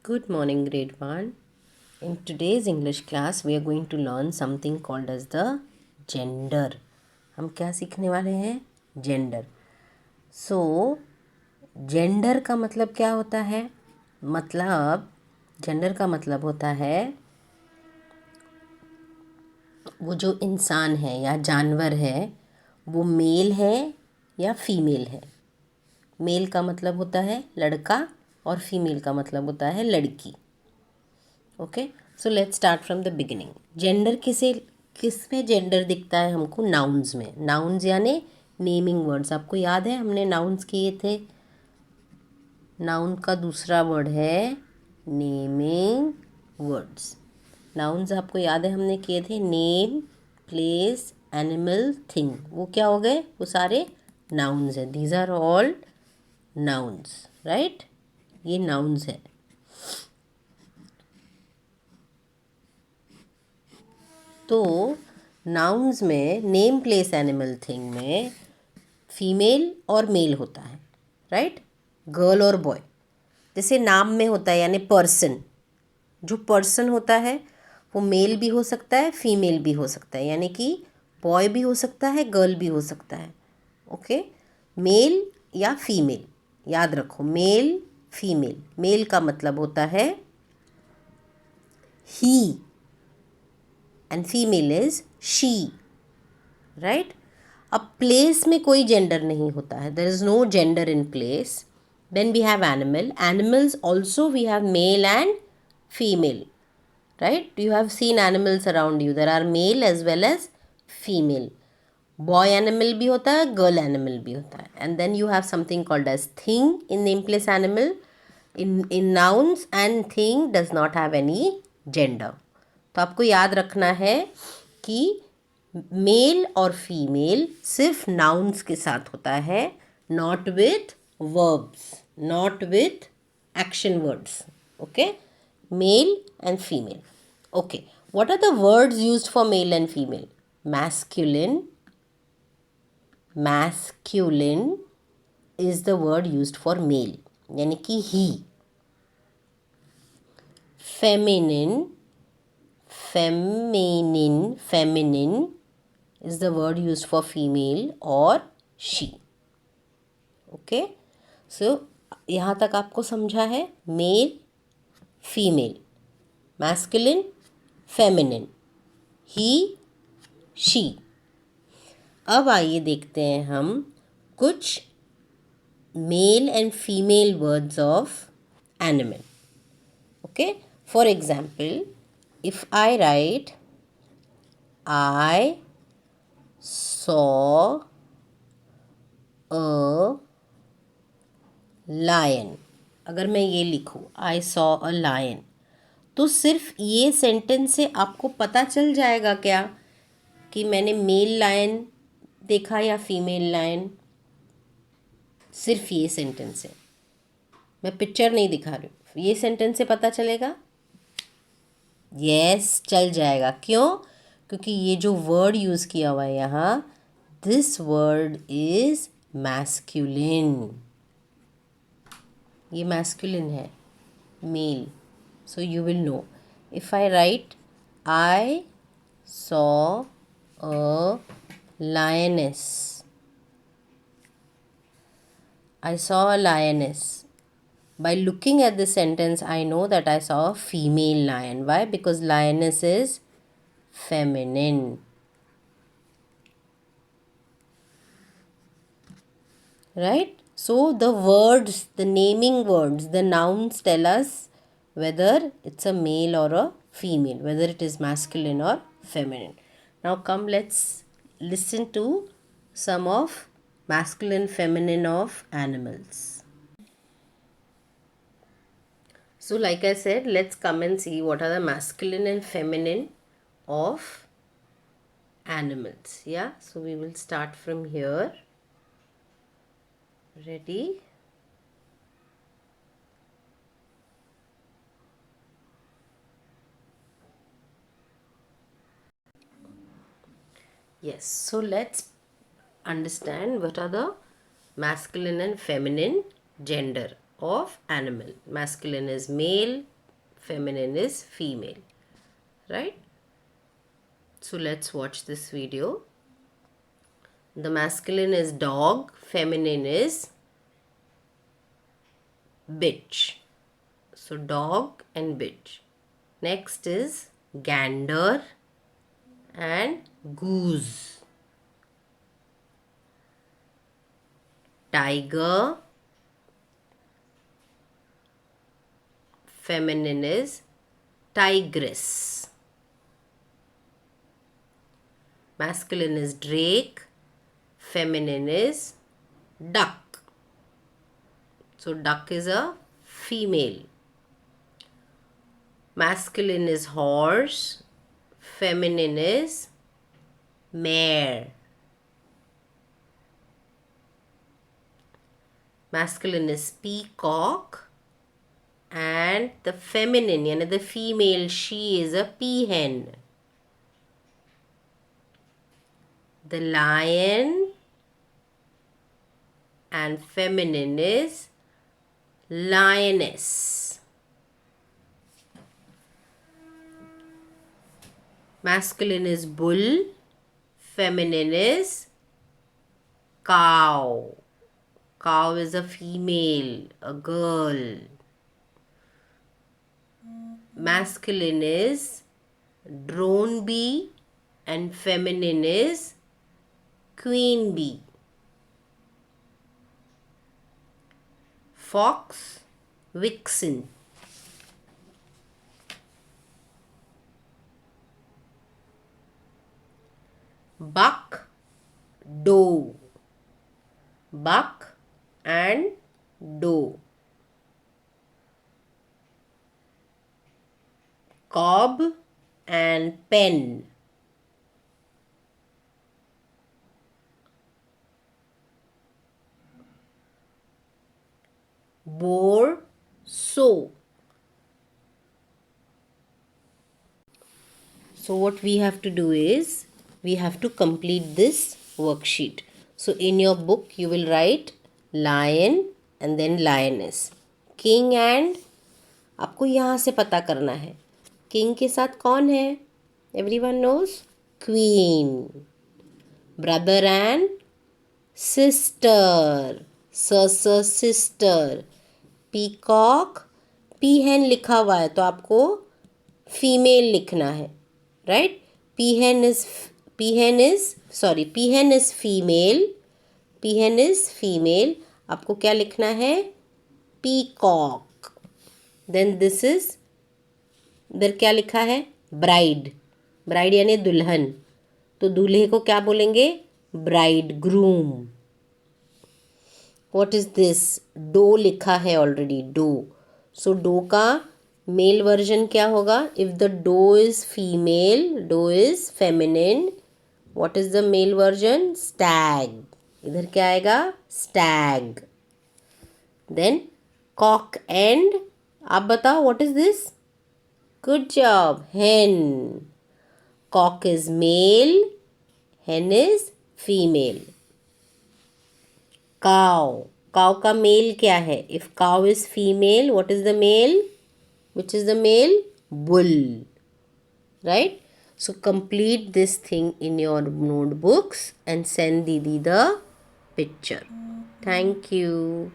Good morning, grade 1. In today's English class, we are going to learn something called as the gender. हम क्या सीखने वाले हैं? Gender. So, gender का मतलब क्या होता है? gender का मतलब होता है वो जो इंसान है या जानवर है वो मेल है या फीमेल है. मेल का मतलब होता है लड़का और फीमेल का मतलब होता है लड़की. Okay, so let's start from the beginning. Gender किस में जेंडर दिखता है हमको? नाउन्स में. नाउन्स यानी नेमिंग वर्ड्स. आपको याद है हमने नाउन्स किए थे. नाउन का दूसरा वर्ड है नेमिंग वर्ड्स. नाउन्स आपको याद है हमने किए थे नेम, प्लेस, एनिमल, थिंग. वो क्या हो गए? वो सारे नाउन्स हैं. These are all nouns, right? ये नाउन्स है. तो नाउन्स में नेम, प्लेस, एनिमल, थिंग में फीमेल और मेल होता है, राइट? गर्ल और बॉय. जैसे नाम में होता है यानी पर्सन. जो पर्सन होता है वो मेल भी हो सकता है, फीमेल भी हो सकता है. यानी कि बॉय भी हो सकता है, गर्ल भी हो सकता है. ओके, मेल या फीमेल. याद रखो, मेल, फीमेल. मेल का मतलब होता है he and female is she, right? अब प्लेस में कोई जेंडर नहीं होता है. There is no gender in place. Then we have animal. Animals also we have male and female, right? You have seen animals around you. There are male as well as female. Boy animal भी होता है, girl animal भी होता है. And then you have something called as thing in name place animal. in nouns, and thing does not have any gender. तो आपको याद रखना है कि मेल और फीमेल सिर्फ नाउन्स के साथ होता है, not with verbs, not with action words. Okay, mail and female. Okay, what are the words used for male and female? Masculine. Masculine is the word used for male, यानी कि ही. Feminine. Feminine is the word used for female or she. Okay, so यहाँ तक आपको समझा है. Male, female, masculine, feminine, he, she. अब आइए देखते हैं हम कुछ male and female words of animal. Okay, for example, if I write, I saw a lion. अगर मैं ये लिखूँ I saw a lion, तो सिर्फ ये सेंटेंस से आपको पता चल जाएगा क्या कि मैंने मेल लायन देखा या फीमेल लायन? सिर्फ ये सेंटेंस से. मैं पिक्चर नहीं दिखा रही हूँ. ये सेंटेंस से पता चलेगा? यस, चल जाएगा. क्यों? क्योंकि ये जो वर्ड यूज़ किया हुआ है यहाँ, दिस वर्ड इज मैस्कुलिन. ये मैस्कुलिन है, male. So you will know. If I write I saw a lioness, I saw a lioness. By looking at this sentence, I know that I saw a female lion. Why? Because lioness is feminine. Right? So the words, the naming words, the nouns tell us whether it's a male or a female, whether it is masculine or feminine. Now come, let's listen to some of masculine, feminine of animals. So like I said, let's come and see what are the masculine and feminine of animals. Yeah, so we will start from here. Ready? Yes, so let's understand what are the masculine and feminine gender of animal. Masculine is male, feminine is female, right? So let's watch this video. The masculine is dog, feminine is bitch. So dog and bitch. Next is gander and goose. Tiger, feminine is tigress. Masculine is drake, feminine is duck. So duck is a female. Masculine is horse, feminine is mare. Masculine is peacock and the feminine, yani the female, she is a peahen. The lion and feminine is lioness. Masculine is bull, feminine is cow. Cow is a female, a girl. Masculine is drone bee and feminine is queen bee. Fox, vixen. Buck, doe. Buck and doe. Cob and pen. Boar, sow. So what we have to do is, we have to complete this worksheet. So in your book you will write lion and then lioness. King and आपको यहाँ से पता करना है king के साथ कौन है. Everyone knows. Queen. Brother and sister. Sister. Peacock, peahen लिखा हुआ है तो आपको फीमेल लिखना है, right. Peahen is female. Peahen is female. आपको क्या लिखना है? पीकॉक. देन दिस इज, इधर क्या लिखा है? ब्राइड. ब्राइड यानी दुल्हन, तो दूल्हे को क्या बोलेंगे? Bride groom. What is this? Doe लिखा है ऑलरेडी, डो. सो डो का मेल वर्जन क्या होगा? If the doe is female, doe is feminine, what is the male version? Stag. इधर क्या आएगा? स्टैग. देन कॉक एंड, आप बताओ what is this? Good job. Hen. Cock is male, hen is female. Cow. Cow का मेल क्या है? If cow is female, what is the male? Which is the male? Bull. Right? So complete this thing in your notebooks and send Didi the picture. Thank you.